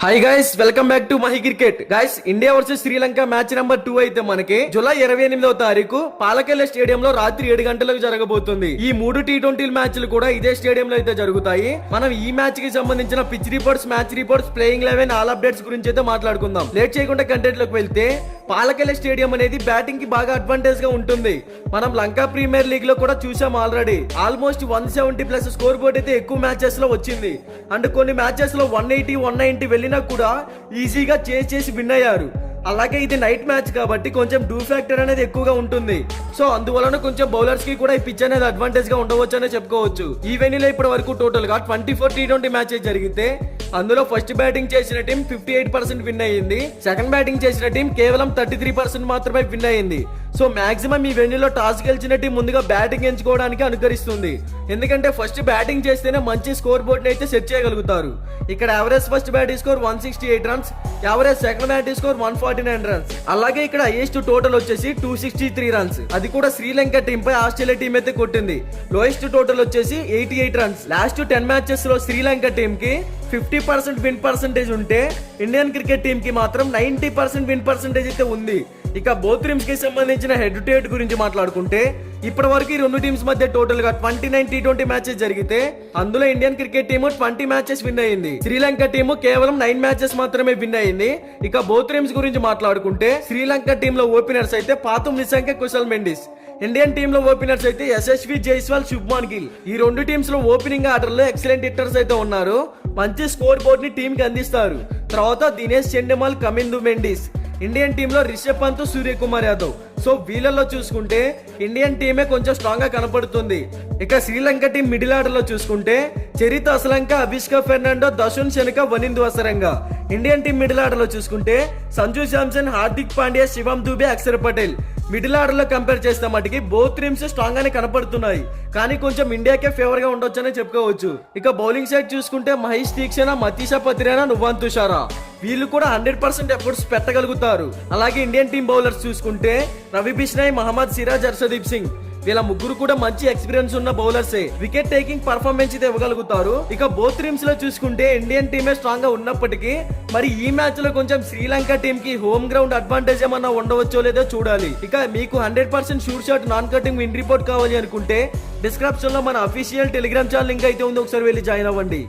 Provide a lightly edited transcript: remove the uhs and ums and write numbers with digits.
Hi guys, welcome back to Mahi cricket. Guys, India versus Sri Lanka match number 2 అయితే మనకి July 28వ తారీఖు పాలకెల్ల స్టేడియంలో రాత్రి 7 గంటలకు జరగబోతుంది. ఈ 3 టీ20 మ్యాచ్లు కూడా ఇదే స్టేడియంలో అయితే జరుగుతాయి. మనం ఈ మ్యాచ్ కి సంబంధించిన pitch reports, match reports, playing 11 all updates గురించి అయితే మాట్లాడుకుందాం. లేట్ చేయకుండా కంటెంట్ లోకి వెళ్తే, పాలకెల్ల స్టేడియం అనేది బ్యాటింగ్ కి బాగా అడ్వాంటేజ్ గా ఉంటుంది. మనం లంకా ప్రీమియర్ లీగ్ లో కూడా చూసాం ఆల్రెడీ. ఆల్మోస్ట్ 170+ స్కోర్ బోర్డ్ అయితే ఎక్కువ మ్యాచెస్ లో వచ్చింది. అండ్ కొన్ని మ్యాచెస్ లో 180, 190 వెళ్ళినా కూడా ఈజీగా చేసి విన్ అయ్యారు. అలాగే ఇది నైట్ మ్యాచ్ కాబట్టి కొంచెం డూ ఫ్యాక్టర్ అనేది ఎక్కువగా ఉంటుంది. సో అందువలన కొంచెం బౌలర్స్ కి కూడా ఈ పిచ్ అనేది అడ్వాంటేజ్ గా ఉండవచ్చు అనే చెప్పుకోవచ్చు. ఈ వెన్యూలో ఇప్పటి వరకు టోటల్ గా 24 టీ20 మ్యాచెస్ జరిగితే అందులో ఫస్ట్ బ్యాటింగ్ చేసిన టీం 58% విన్ అయ్యింది. సెకండ్ బ్యాటింగ్ చేసిన టీం కేవలం 33% మాత్రమే విన్ అయ్యింది. సో మాక్సిమం ఈ వెన్యూలో టాస్ గెలిచిన టీం ముందుగా బ్యాటింగ్ ఎంచుకోవడానికి అనుకరిస్తుంది. ఎందుకంటే ఫస్ట్ బ్యాటింగ్ చేస్తేనే మంచి స్కోర్ బోర్డ్ ని అయితే సెట్ చేయగలుగుతారు. ఇక్కడ average first batting score 168 runs, average second batting score 149 runs. అలాగే ఇక్కడ హైయెస్ట్ టోటల్ వచ్చేసి 263 రన్స్. అది కూడా శ్రీలంక టీం పై ఆస్ట్రేలియా టీం అయితే కొట్టింది. లోయెస్ట్ టోటల్ వచ్చేసి 88 రన్స్. లాస్ట్ 10 మ్యాచెస్ లో శ్రీలంక టీం కి 50% విన్ పర్సెంటేజ్ ఉంటే ఇండియన్ క్రికెట్ టీం కి మాత్రం 90% విన్ పర్సెంటేజ్ అయితే ఉంది. ఇక బోత్ టీమ్స్ కి సంబంధించిన హెడ్ టు హెడ్ గురించి మాట్లాడుకుంటే, ఇప్పటి వరకు ఈ రెండు టీమ్స్ మధ్య టోటల్ గా 29 టీ20 మ్యాచెస్ జరిగితే అందులో Indian cricket team 20 matches win అయ్యింది. శ్రీలంక టీమ్ కేవలం 9 మ్యాచెస్ మాత్రమే విన్ అయ్యింది. ఇక బోత్ టీమ్స్ గురించి మాట్లాడుకుంటే, శ్రీలంక టీమ్ లో ఓపెనర్స్ అయితే పాతుం నిశంక, కుశల్ మెండిస్. ఇండియన్ టీమ్ లో ఓపెనర్స్ అయితే యశస్వి జైస్వాల్, శుభ్మాన్ గిల్. ఈ రెండు టీమ్స్ లో ఓపెనింగ్ ఆర్డర్ లో ఎక్సలెంట్ హిట్టర్స్ అయితే ఉన్నారు. మంచి స్కోర్ బోర్డ్ ని టీమ్ కి అందిస్తారు. తర్వాత దినేష్ చెండమాల్, కమిందు మెండిస్. ఇండియన్ టీమ్ లో రిషబ్ పంత్, సూర్యకుమార్ యాదవ్. సో వీళ్ళలో చూసుకుంటే ఇండియన్ టీమే కొంచెం స్ట్రాంగ్ గా కనపడుతుంది. ఇక శ్రీలంక టీం మిడిల్ ఆర్డర్ లో చూసుకుంటే Charith Asalanka, Avishka Fernando, Dasun Shanaka, Wanindu Hasaranga. Indian team middle order లో చూసుకుంటే సంజు శాంసన్, హార్దిక్ పాండ్యా, శివం దూబే, అక్షర్ పటేల్. మిడిల్ ఆర్డర్ లో కంపేర్ చేస్తే మటుకి బోత్ టీమ్స్ స్ట్రాంగ్ గానే కనపడుతున్నాయి. కానీ కొంచెం ఇండియాకే ఫేవర్ గా ఉండొచ్చు అని చెప్పుకోవచ్చు. ఇక బౌలింగ్ సైడ్ చూసుకుంటే మహేష్ తీక్షణ, మతీషా పత్రియానా, నువాన్ తుషారా వీళ్ళు కూడా 100% ఎఫర్ట్స్ పెట్టగలుగుతారు. అలాగే ఇండియన్ టీం బౌలర్స్ చూసుకుంటే రవి బిష్నాయ్, మహమ్మద్ సిరాజ్, హర్షదీప్ సింగ్. వీళ్ళ ముగ్గురు కూడా మంచి ఎక్స్పీరియన్స్ ఉన్న బౌలర్సే. వికెట్ టేకింగ్ పర్ఫార్మెన్స్ అయితే ఇవ్వగలుగుతారు. ఇక బోత్ టీమ్స్ లో చూసుకుంటే ఇండియన్ టీమే స్ట్రాంగ్ గా ఉన్నప్పటికీ మరి ఈ మ్యాచ్ లో కొంచెం శ్రీలంక టీం కి హోమ్ గ్రౌండ్ అడ్వాంటేజ్ ఏమన్నా ఉండవచ్చో లేదో చూడాలి. ఇక మీకు 100% shoot shot non cutting win report కావాలి అనుకుంటే డిస్క్రిప్షన్ లో మన అఫీషియల్ టెలిగ్రామ్ ఛానల్ లింక్ అయితే ఉంది, ఒకసారి వెళ్ళి జాయిన్ అవ్వండి.